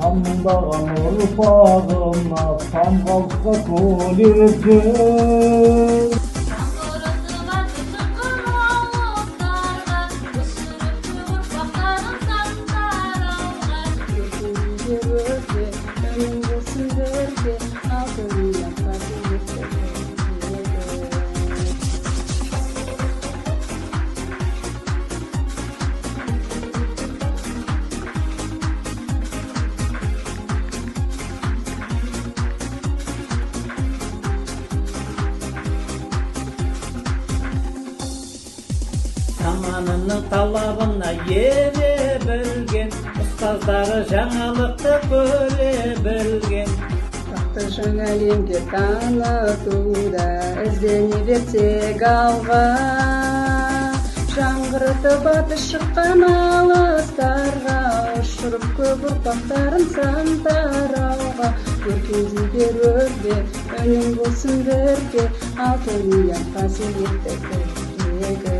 тамылдаған ұрпағына самғалысқа көлерде. Заманының талабына ере білген, ұстаздары жаңалықты көре білген. Ақты жаңа әлемге танытуда іздене берсек алға, жаңғыртып аты шыққан алыстарға, ұшырып көп ұрпақтарын сан тарауға. Көркемдей бер өрге, өнің болсын бірге, алтын ұяң қасиетті көктегі.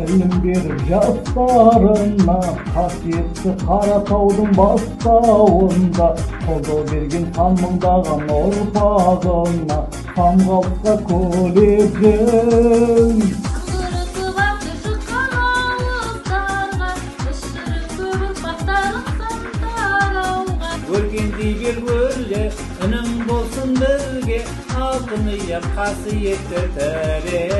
Ілім беріп жастарына, қасиетті Қаратаудың бастауында, қолдау берген сан мыңдаған ұрпағына, самғалысқа көлерден. Өргендей бер өрле, үнің болсын бірге, алтын ұяң қасиетті тірек.